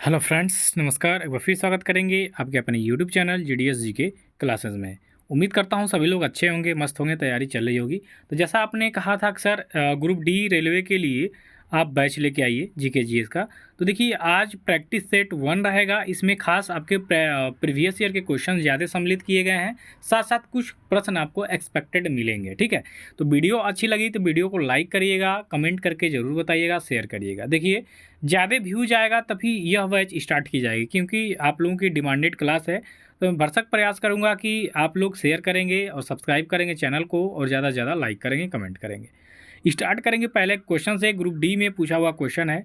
Hello friends, नमस्कार। एक बार फिर स्वागत करेंगे आपके अपने YouTube channel GDS GK classes में। उम्मीद करता हूँ सभी लोग अच्छे होंगे, मस्त होंगे, तैयारी चल रही होगी। तो जैसा आपने कहा था कि सर ग्रुप डी रेलवे के लिए आप बैच लेके आइए जीके जीएस का। तो देखिए आज प्रैक्टिस सेट 1 रहेगा। इसमें खास आपके प्रीवियस ईयर के क्वेश्चन ज़्यादा सम्मिलित किए गए हैं, साथ साथ कुछ प्रश्न आपको एक्सपेक्टेड मिलेंगे। ठीक है, तो वीडियो अच्छी लगी तो वीडियो को लाइक करिएगा, कमेंट करके ज़रूर बताइएगा, शेयर करिएगा। देखिए ज़्यादा व्यूज आएगा तभी यह बैच स्टार्ट की जाएगी, क्योंकि आप लोगों की डिमांडेड क्लास है। तो मैं भरसक प्रयास करूंगा कि आप लोग शेयर करेंगे और सब्सक्राइब करेंगे चैनल को, और ज़्यादा से ज़्यादा लाइक करेंगे, कमेंट करेंगे। स्टार्ट करेंगे पहले क्वेश्चन से। ग्रुप डी में पूछा हुआ क्वेश्चन है,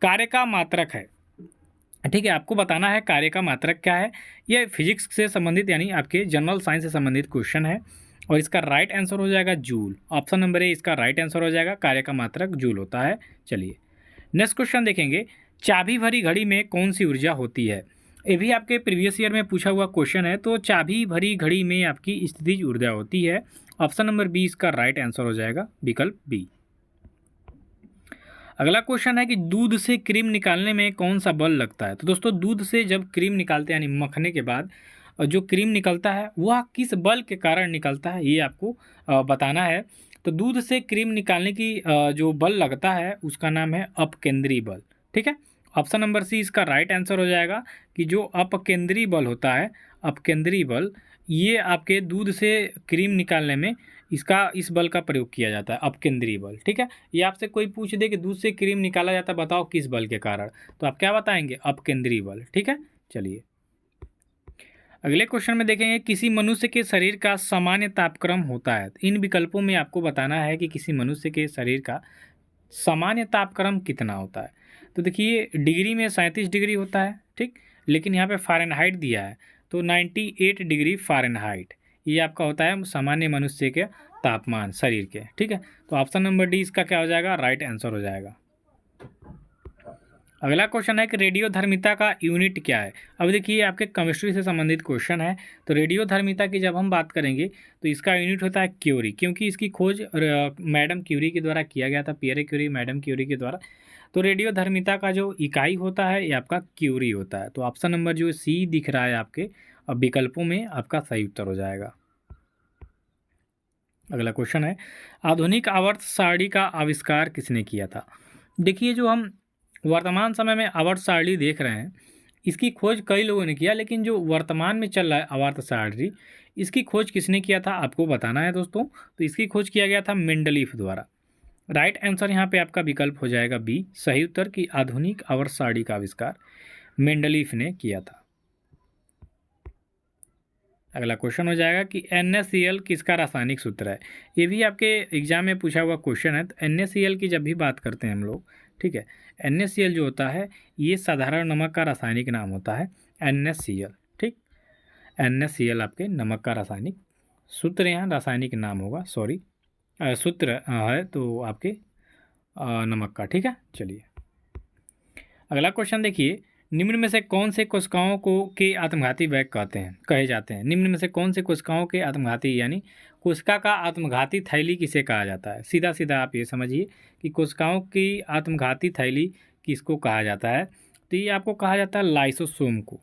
कार्य का मात्रक है। ठीक है, आपको बताना है कार्य का मात्रक क्या है। ये फिजिक्स से संबंधित यानी आपके जनरल साइंस से संबंधित क्वेश्चन है, और इसका राइट आंसर हो जाएगा जूल। ऑप्शन नंबर ए इसका राइट आंसर हो जाएगा। कार्य का मात्रक जूल होता है। चलिए नेक्स्ट क्वेश्चन देखेंगे, चाबी भरी घड़ी में कौन सी ऊर्जा होती है। ये भी आपके प्रीवियस ईयर में पूछा हुआ क्वेश्चन है। तो चाबी भरी घड़ी में आपकी स्थितिज ऊर्जा होती है। ऑप्शन नंबर बी इसका राइट आंसर हो जाएगा, विकल्प बी। अगला क्वेश्चन है कि दूध से क्रीम निकालने में कौन सा बल लगता है। तो दोस्तों दूध से जब क्रीम निकालते हैं यानी मखने के बाद जो क्रीम निकलता है वह किस बल के कारण निकलता है, ये आपको बताना है। तो दूध से क्रीम निकालने की जो बल लगता है उसका नाम है अपकेंद्री बल। ठीक है, ऑप्शन नंबर सी इसका राइट आंसर हो जाएगा कि जो अपकेंद्री बल होता है, अपकेंद्री बल, ये आपके दूध से क्रीम निकालने में इस बल का प्रयोग किया जाता है, अपकेंद्रीय बल। ठीक है, ये आपसे कोई पूछ दे कि दूध से क्रीम निकाला जाता है, बताओ किस बल के कारण, तो आप क्या बताएंगे, अपकेंद्रीय बल। ठीक है, चलिए अगले क्वेश्चन में देखेंगे, किसी मनुष्य के शरीर का सामान्य तापक्रम होता है। इन विकल्पों में आपको बताना है कि किसी मनुष्य के शरीर का सामान्य तापक्रम कितना होता है। तो देखिए डिग्री में 37 डिग्री होता है, ठीक, लेकिन यहाँ पे फ़ारेनहाइट दिया है तो 98 डिग्री फ़ारेनहाइट ये आपका होता है सामान्य मनुष्य के तापमान शरीर के। ठीक है, तो ऑप्शन नंबर डी इसका क्या हो जाएगा, राइट आंसर हो जाएगा। अगला क्वेश्चन है कि रेडियोधर्मिता का यूनिट क्या है। अब देखिए आपके केमिस्ट्री से संबंधित क्वेश्चन है। तो रेडियोधर्मिता की जब हम बात करेंगे तो इसका यूनिट होता है क्यूरी, क्योंकि इसकी खोज मैडम क्यूरी के द्वारा किया गया था, पियरे क्यूरी, मैडम क्यूरी के द्वारा। तो रेडियोधर्मिता का जो इकाई होता है ये आपका क्यूरी होता है। तो ऑप्शन नंबर जो सी दिख रहा है आपके विकल्पों में आपका सही उत्तर हो जाएगा। अगला क्वेश्चन है, आधुनिक आवर्त सारणी का आविष्कार किसने किया था। देखिए जो हम वर्तमान समय में आवर्त सारणी देख रहे हैं इसकी खोज कई लोगों ने किया, लेकिन जो वर्तमान में चल रहा है आवर्त सारणी इसकी खोज किसने किया था आपको बताना है दोस्तों। तो इसकी खोज किया गया था मेंडलीफ द्वारा। राइट आंसर यहाँ पे आपका विकल्प हो जाएगा बी, सही उत्तर की आधुनिक आवर्त सारणी का आविष्कार मेंडलीफ ने किया था। अगला क्वेश्चन हो जाएगा कि NaCl किसका रासायनिक सूत्र है। ये भी आपके एग्जाम में पूछा हुआ क्वेश्चन है। तो NaCl की जब भी बात करते हैं हम लोग, ठीक है, NaCl जो होता है ये साधारण नमक का रासायनिक नाम होता है NaCl। ठीक, NaCl आपके नमक का रासायनिक सूत्र, यहाँ रासायनिक नाम होगा, सॉरी सूत्र है तो आपके नमक का। ठीक है, चलिए अगला क्वेश्चन देखिए, निम्न में से कौन से कोशिकाओं को के आत्मघाती बैग कहते हैं, कहे जाते हैं। निम्न में से कौन से कोशिकाओं के आत्मघाती यानी कोशिका का आत्मघाती थैली किसे कहा जाता है। सीधा सीधा आप ये समझिए कि कोशिकाओं की आत्मघाती थैली किसको कहा जाता है। तो ये आपको कहा जाता है लाइसोसोम को।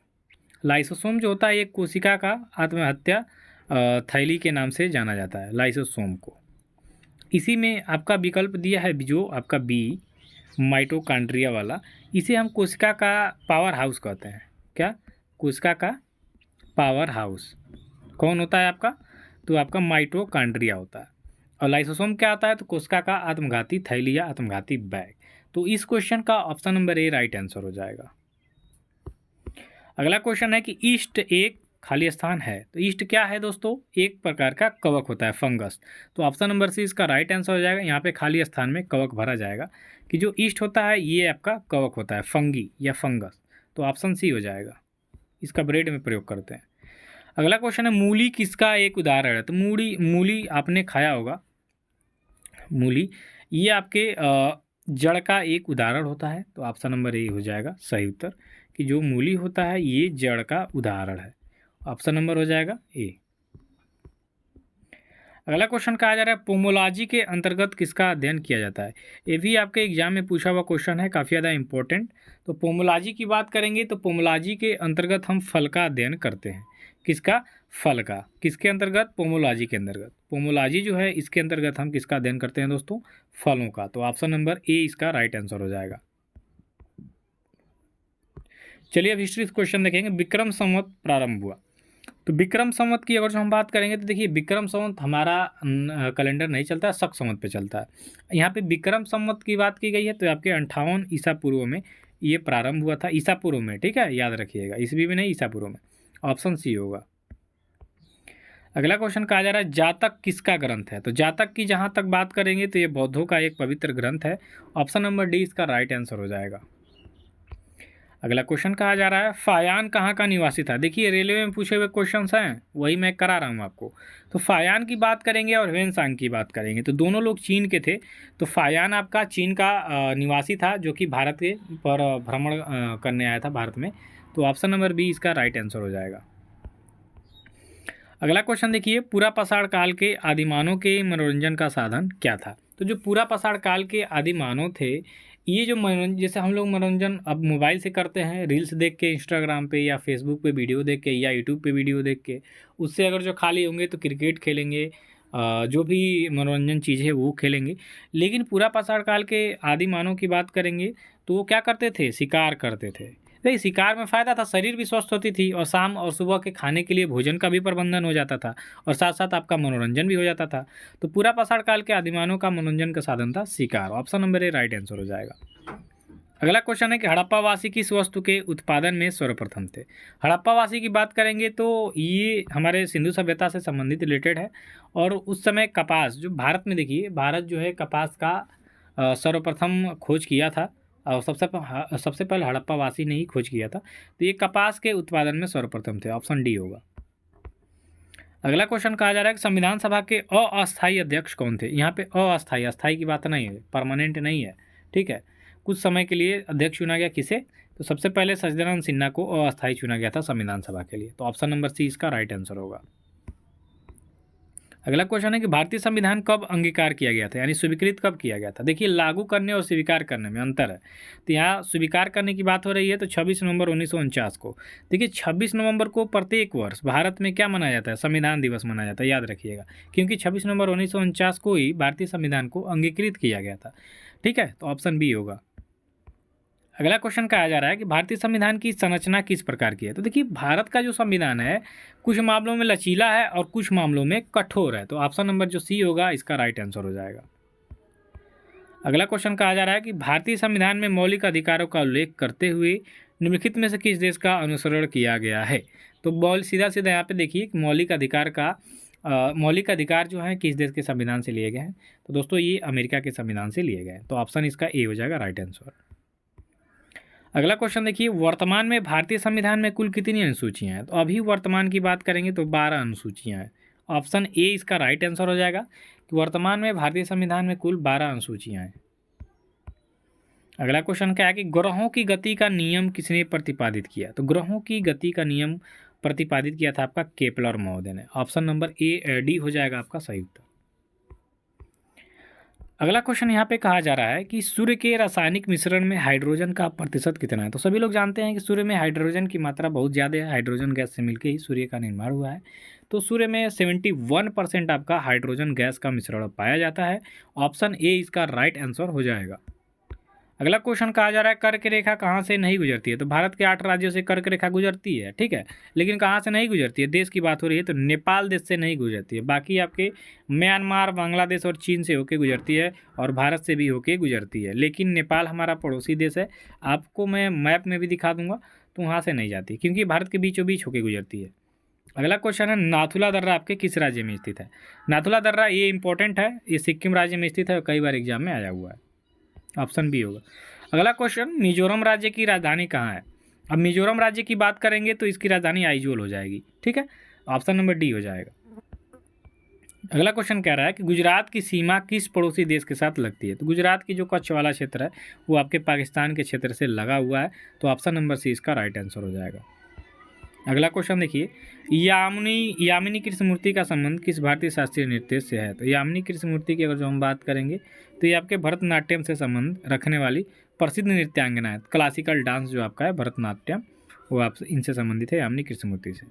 लाइसोसोम जो होता है ये कोशिका का आत्महत्या थैली के नाम से जाना जाता है, लाइसोसोम को। इसी में आपका विकल्प दिया है जो आपका बी, माइटोकॉन्ड्रिया वाला, इसे हम कोशिका का पावर हाउस कहते हैं। क्या, कोशिका का पावर हाउस कौन होता है आपका, तो आपका माइटोकॉन्ड्रिया होता है। और लाइसोसोम क्या होता है, तो कोशिका का आत्मघाती थैली या आत्मघाती बैग। तो इस क्वेश्चन का option number A right answer हो जाएगा। अगला क्वेश्चन है कि ईस्ट एक खाली स्थान है। तो ईस्ट क्या है दोस्तों, एक प्रकार का कवक होता है, फंगस। तो ऑप्शन नंबर सी इसका राइट आंसर हो जाएगा। यहाँ पे खाली स्थान में कवक भरा जाएगा कि जो ईस्ट होता है ये आपका कवक होता है, फंगी या फंगस। तो ऑप्शन सी हो जाएगा, इसका ब्रेड में प्रयोग करते हैं। अगला क्वेश्चन है, मूली किसका एक उदाहरण है। तो मूली आपने खाया होगा, मूली ये आपके जड़ का एक उदाहरण होता है। तो ऑप्शन नंबर ए हो जाएगा सही उत्तर कि जो मूली होता है ये जड़ का उदाहरण है। ऑप्शन नंबर हो जाएगा ए। अगला क्वेश्चन कहा जा रहा है पोमोलॉजी के अंतर्गत किसका अध्ययन किया जाता है। ये भी आपके एग्जाम में पूछा हुआ क्वेश्चन है, काफ़ी ज़्यादा इंपॉर्टेंट। तो पोमोलॉजी की बात करेंगे तो पोमोलॉजी के अंतर्गत हम फल का अध्ययन करते हैं। किसका? फल का। किसके अंतर्गत? पोमोलॉजी के अंतर्गत। पोमोलॉजी जो है इसके अंतर्गत हम किसका अध्ययन करते हैं दोस्तों? फलों का। तो ऑप्शन नंबर ए इसका राइट आंसर हो जाएगा। चलिए अब हिस्ट्री क्वेश्चन देखेंगे। विक्रम संवत प्रारंभ हुआ। तो विक्रम संवत की अगर जो हम बात करेंगे तो देखिए विक्रम संवत हमारा कैलेंडर नहीं चलता है, शक संवत पे चलता है। यहाँ पे विक्रम संवत की बात की गई है तो आपके 58 ईसा पूर्व में ये प्रारंभ हुआ था। ईसा पूर्व में, ठीक है, याद रखिएगा, ईसवी में नहीं, ईसा पूर्व में। ऑप्शन सी होगा। अगला क्वेश्चन कहा जा रहा है जातक किसका ग्रंथ है। तो जातक की जहाँ तक बात करेंगे तो ये बौद्धों का एक पवित्र ग्रंथ है। ऑप्शन नंबर डी इसका राइट आंसर हो जाएगा। अगला क्वेश्चन कहा जा रहा है फायान कहाँ का निवासी था। देखिए रेलवे में पूछे हुए क्वेश्चंस हैं, वही मैं करा रहा हूँ आपको। तो फायान की बात करेंगे और ह्वेनसांग की बात करेंगे तो दोनों लोग चीन के थे। तो फायान आपका चीन का निवासी था जो कि भारत के पर भ्रमण करने आया था भारत में। तो ऑप्शन नंबर बी इसका राइट आंसर हो जाएगा। अगला क्वेश्चन देखिए पूरा पाषाण काल के आदिमानव के मनोरंजन का साधन क्या था। तो जो पूरा पाषाण काल के आदिमानव थे, ये जो मनोरंजन, जैसे हम लोग मनोरंजन अब मोबाइल से करते हैं, रील्स देख के इंस्टाग्राम पे या फेसबुक पे वीडियो देख के या यूट्यूब पे वीडियो देख के, उससे अगर जो खाली होंगे तो क्रिकेट खेलेंगे, जो भी मनोरंजन चीज़ है वो खेलेंगे। लेकिन पूरा पाषाण काल के आदि मानव की बात करेंगे तो वो क्या करते थे? शिकार करते थे। नहीं, शिकार में फ़ायदा था, शरीर भी स्वस्थ होती थी और शाम और सुबह के खाने के लिए भोजन का भी प्रबंधन हो जाता था और साथ साथ आपका मनोरंजन भी हो जाता था। तो पूरा पाषाण काल के आदिमानव का मनोरंजन का साधन था शिकार। Option number A right answer हो जाएगा। अगला क्वेश्चन है कि हड़प्पावासी किस वस्तु के उत्पादन में सर्वप्रथम थे। हड़प्पावासी की बात करेंगे तो ये हमारे सिंधु सभ्यता से संबंधित रिलेटेड है और उस समय कपास जो भारत में, देखिए भारत जो है कपास का सर्वप्रथम खोज किया था और सबसे पहले हड़प्पावासी ने ही खोज किया था। तो ये कपास के उत्पादन में सर्वप्रथम थे। ऑप्शन डी होगा। अगला क्वेश्चन कहा जा रहा है कि संविधान सभा के अस्थायी अध्यक्ष कौन थे। यहाँ पे अस्थायी, अस्थायी की बात नहीं है, परमानेंट नहीं है, ठीक है, कुछ समय के लिए अध्यक्ष चुना गया। किसे? तो सबसे पहले सच्चिदानंद सिन्हा को अस्थायी चुना गया था संविधान सभा के लिए। तो ऑप्शन नंबर सी इसका राइट आंसर होगा। अगला क्वेश्चन है कि भारतीय संविधान कब अंगीकार किया गया था, यानी स्वीकृत कब किया गया था। देखिए लागू करने और स्वीकार करने में अंतर है। तो यहाँ स्वीकार करने की बात हो रही है तो 26 नवंबर 1949 को। देखिए 26 नवंबर को प्रत्येक वर्ष भारत में क्या मनाया जाता है? संविधान दिवस मनाया जाता है, याद रखिएगा, क्योंकि 26 नवंबर 1949 को ही भारतीय संविधान को अंगीकृत किया गया था, ठीक है। तो ऑप्शन बी होगा। अगला क्वेश्चन कहा जा रहा है कि भारतीय संविधान की संरचना किस प्रकार की है। तो देखिए भारत का जो संविधान है कुछ मामलों में लचीला है और कुछ मामलों में कठोर है। तो ऑप्शन नंबर जो सी होगा इसका राइट आंसर हो जाएगा। अगला क्वेश्चन कहा जा रहा है कि भारतीय संविधान में मौलिक अधिकारों का उल्लेख करते हुए निम्नलिखित में से किस देश का अनुसरण किया गया है। तो सीधा सीधा यहाँ पे देखिए मौलिक अधिकार जो है किस देश के संविधान से लिए गए हैं। तो दोस्तों ये अमेरिका के संविधान से लिए गए हैं। तो ऑप्शन इसका ए हो जाएगा राइट आंसर। अगला क्वेश्चन देखिए वर्तमान में भारतीय संविधान में कुल कितनी अनुसूचियां हैं। तो अभी वर्तमान की बात करेंगे तो 12 अनुसूचियां हैं। ऑप्शन ए इसका राइट आंसर हो जाएगा कि वर्तमान में भारतीय संविधान में कुल 12 अनुसूचियां हैं। अगला क्वेश्चन क्या है कि ग्रहों की गति का नियम किसने प्रतिपादित किया। तो ग्रहों की गति का नियम प्रतिपादित किया था आपका केपलर महोदय ने। ऑप्शन नंबर ए डी हो जाएगा आपका सही उत्तर। अगला क्वेश्चन यहाँ पे कहा जा रहा है कि सूर्य के रासायनिक मिश्रण में हाइड्रोजन का प्रतिशत कितना है। तो सभी लोग जानते हैं कि सूर्य में हाइड्रोजन की मात्रा बहुत ज़्यादा है, हाइड्रोजन गैस से मिलकर ही सूर्य का निर्माण हुआ है। तो सूर्य में 71% आपका हाइड्रोजन गैस का मिश्रण पाया जाता है। ऑप्शन ए इसका राइट आंसर हो जाएगा। अगला क्वेश्चन कहा जा रहा है कर्क रेखा कहाँ से नहीं गुजरती है। तो भारत के 8 राज्यों से कर्क रेखा गुजरती है, ठीक है, लेकिन कहाँ से नहीं गुजरती है, देश की बात हो रही है तो नेपाल देश से नहीं गुजरती है। बाकी आपके म्यांमार, बांग्लादेश और चीन से होके गुजरती है और भारत से भी होके गुजरती है। लेकिन नेपाल हमारा पड़ोसी देश है, आपको मैं मैप में भी दिखा दूंगा, तो वहाँ से नहीं जाती क्योंकि भारत के बीचों बीच होके गुजरती है। अगला क्वेश्चन है नाथुला दर्रा आपके किस राज्य में स्थित है। नाथुला दर्रा ये इंपॉर्टेंट है, ये सिक्किम राज्य में स्थित है, कई बार एग्जाम में आया हुआ है। ऑप्शन बी होगा। अगला क्वेश्चन मिजोरम राज्य की राजधानी कहाँ है। अब मिजोरम राज्य की बात करेंगे तो इसकी राजधानी आइजोल हो जाएगी, ठीक है, ऑप्शन नंबर डी हो जाएगा। अगला क्वेश्चन कह रहा है कि गुजरात की सीमा किस पड़ोसी देश के साथ लगती है। तो गुजरात की जो कच्छ वाला क्षेत्र है वो आपके पाकिस्तान के क्षेत्र से लगा हुआ है। तो ऑप्शन नंबर सी इसका राइट आंसर हो जाएगा। अगला क्वेश्चन देखिए, यामिनी कृष्णमूर्ति का संबंध किस भारतीय शास्त्रीय नृत्य से है? तो यामिनी कृष्णमूर्ति की अगर जो हम बात करेंगे तो ये आपके भरतनाट्यम से संबंध रखने वाली प्रसिद्ध नृत्यांगना है। क्लासिकल डांस जो आपका है भरतनाट्यम, वो आप इनसे संबंधित है, यामिनी कृष्णमूर्ति से।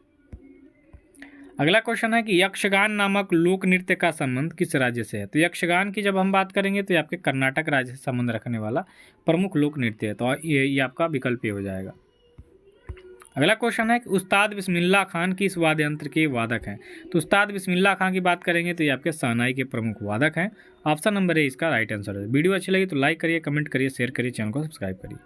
अगला क्वेश्चन है कि यक्षगान नामक लोक नृत्य का संबंध किस राज्य से है? तो यक्षगान की जब हम बात करेंगे तो ये आपके कर्नाटक राज्य से संबंध रखने वाला प्रमुख लोक नृत्य है, तो ये आपका विकल्प ये हो जाएगा। अगला क्वेश्चन है कि उस्ताद बिस्मिल्लाह खान किस वाद्य यंत्र के वादक हैं? तो उस्ताद बिस्मिल्लाह खान की बात करेंगे तो ये आपके शहनाई के प्रमुख वादक हैं। ऑप्शन नंबर ए इसका राइट आंसर है। वीडियो अच्छी लगी तो लाइक करिए, कमेंट करिए, शेयर करिए, चैनल को सब्सक्राइब करिए।